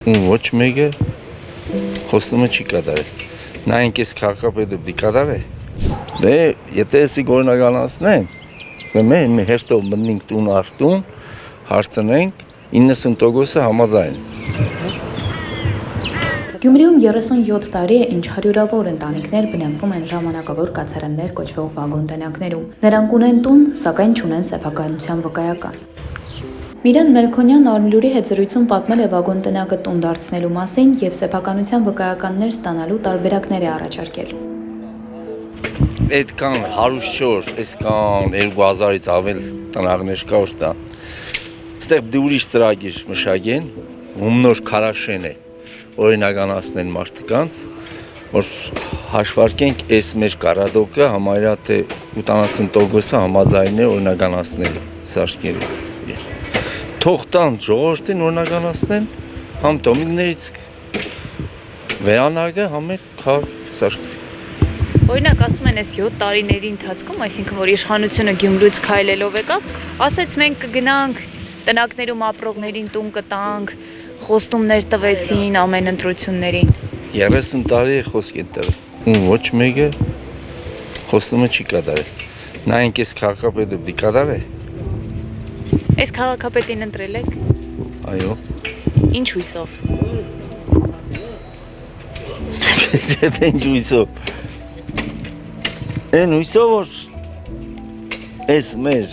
Ոչ մեկը խոստումը չի կատարել։ Նայենք այս քաղաքապետը պիտի կատարի։ Դե եթե էսի օրինականացնեն, մենք հերթով մտնենք տուն արտուն, հարցնենք 90%-ը համաձայն։ Գյումրիում 37 տարի է, ինչ հարյուրավոր ընտանիքներ բնակվում են ժամանակավոր կացարաններ կոչվող վագոն տնակներում։ Նրանք ունեն տուն, սակայն չունեն սեփականության վկայական։ Միրան Մելքոնյանն Արմլուրի հետ զրույցում պատմել է վագոն տնակը տուն դարձնելու մասին եւ սեփականության վկայականներ ստանալու տարբերակներ է առաջարկել։ Այդքան 104, այսքան 2000-ից ավել տնակներ կա որ տան։ Ստեղ դե ուրիշ ծրագիր մշակեն, ում նոր քարաշեն է օրինականացնեն մարդկանց, որ հաշվարկենք այս մեր կարադոկը համարյա թե 80%-ը համաձայն է օրինականացնելու սարքերը։ Թող տան ժողովրդին օրինականացնեն, համ տոմիկներից վերանագը, համ էլ քաղաք սարքվի։ Օրինակ ասում են այս 7 տարիների ընթացքում, այսինքն որ իշխանությունը Գյումրուց քայլելով եկավ, ասեց մենք կգնանք տնակներում ապրողներին տուն կտանք, խոստումներ տվեցին ամեն ընտրություններին։ 30 տարի է խոսք են տվել։ Ոչ մեկը խոստումը չի կատարել։ Նայենք այս քաղաքապետը պիտի կատարի։ Այս քաղաքապետին ընտրել եք։ Այո։ Ինչ հույսով։ Ինչ հույսով։ Այն հույսով որ այս մեր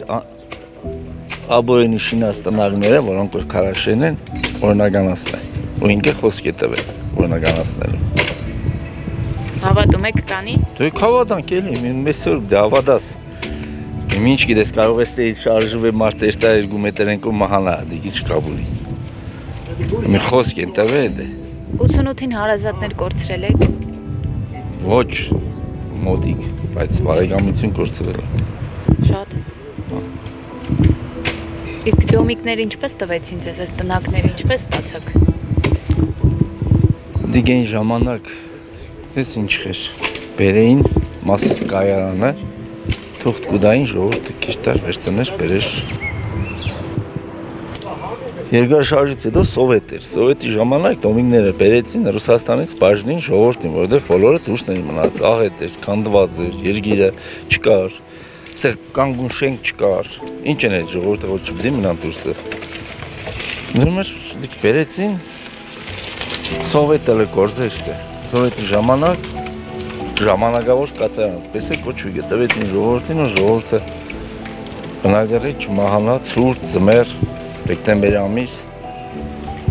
աբորենի շինած տնագները, որոնք որ քարաշեն են, օրինականացնեն։ Ու ինքը խոսք է տվել օրինականացնելու։ Հավատում եք կանի։ Դու հավատանք էլի, մեզ որ դե հավատաս։ Ինչ գիտես կարող ես դե շարժվի մարդը 2 մետր ենք ու մահանա, դիգի չկաբուլի։ Մի խոսք են տվել դե։ 88-ին հարազատներ կորցրել եք։ Ոչ մոտիկ, բայց բարեկամություն կորցրել եմ։ Շատ։ Իսկ դոմիկները ինչպես տվեցին ձեզ, այս տնակները ինչպես ստացաք։ Դիգեն ժամանակ, դες ինչ խեր, բերեին մասիս կայարանը, թուղթ կուդային ժողովուրդը քիչ տար վերցնես, բերես։ Երկրաշարժից հետո սովետ էր, սովետի ժամանակ դոմիկները բերեցին Ռուսաստանից բաժնին ժողովրդին, որովհետև բոլորը դուրսն էին մնաց, աղետ էր, քանդված էր, երգիրը չկար, այստեղ կանգուն շենք չկար, ինչ են այդ ժողովուրդը, որ չպետք է մնան դուրսը։ Նույնպես դիք բերեցին սովետը գործեր կա, սովետի ժամանակ ժամանակավոր կացարան, պես է կոչվի գտվեցին ժողովրդին ու ժողովուրդը բնագարի չմահանա, ցուրտ, ձմեռ, դեկտեմբերի ամիս։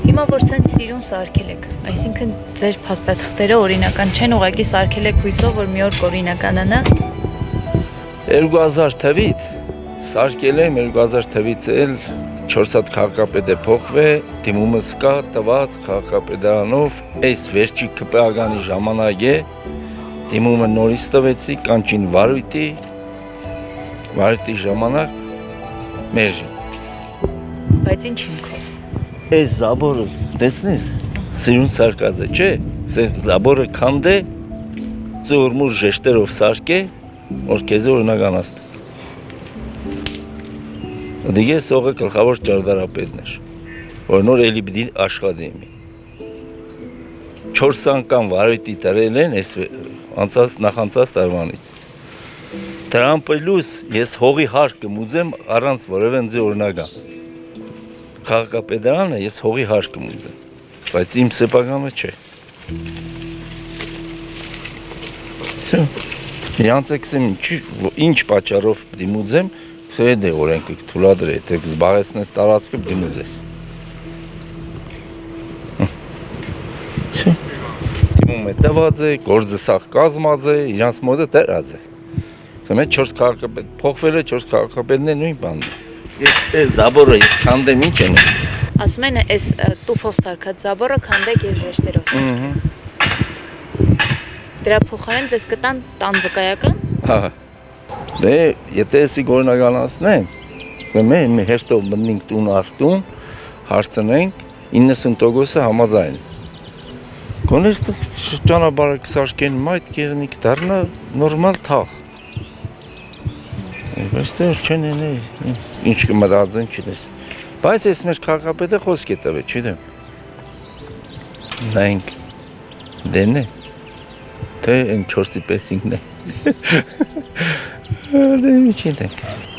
Հիմա որ սենց սիրուն սարքել եք, այսինքն ձեր փաստաթղթերը օրինական չեն, ուղղակի սարքել եք հույսով, որ մի օր կօրինականանա։ 2000 թվից սարքել եմ, 2000 թվից էլ 4 հատ քաղաքապետ է փոխվել, դիմումս կա տված քաղաքապետարանով, այս վերջի ԿՊԱ-գանի ժամանակ է, դիմումը նորից տվեցի, կանչին վարույթի ժամանակ մերժին։ Բայց ինչ հիմքով։ Այս զաբորը, տեսնես, սիրուն սարկած է, չէ, զաբորը քանդե, ծուրմուր ժեշտերով սարկե, որ քեզ օրինականացնի։ Դիգե սողը գլխավոր ճարտարապետն էր, որ նոր էլի պիտի աշխատի իմի։ 4 անգամ վարույթի տրել են այս նախանցած տարվանից։ Դրան պլյուս ես հողի հարկ կմուծեմ առանց որևէ ինձ օրինական։ Քաղաքապետարանը ես հողի հարկ կմուծեմ, բայց իմ սեփականը չէ։ Իրանց եկսեմ ինչ պատճառով պիտի մուծեմ, սա դե օրենքը թույլատրի, թե զբաղեցնես տարածքը պիտի մուծես։ Դիմում է տված է, գործը սաղ կազմած է, իրանց մոտը դրած է։ Մենք 4 քաղաքապետ փոխվել է, 4 քաղաքապետներ նույն բանն է։ Այս զաբորը քանդեմ ինչ են։ Ասում են այս տուֆով սարքած զաբորը քանդեք եւ ժեշտերով։ Դրա փոխարեն ձեզ կտան տան վկայական։ Հա։ Դե եթե էսի օրինականացնեն, մենք հերթով մտնենք տուն արտուն, հարցնենք 90%-ը համաձայն։ Գոնե ճանապարհը կսարքեն մայթ կեղնիկ դառնա նորմալ թաղ։ Բայց դեռ չեն էլի, ինչ կմտածեն չես։ Բայց այս մեր քաղաքապետը խոսք է տվել, չգիտեմ։ նայենք դենն է, թե այն 4-ի պես ինքն է, դե մի չենք։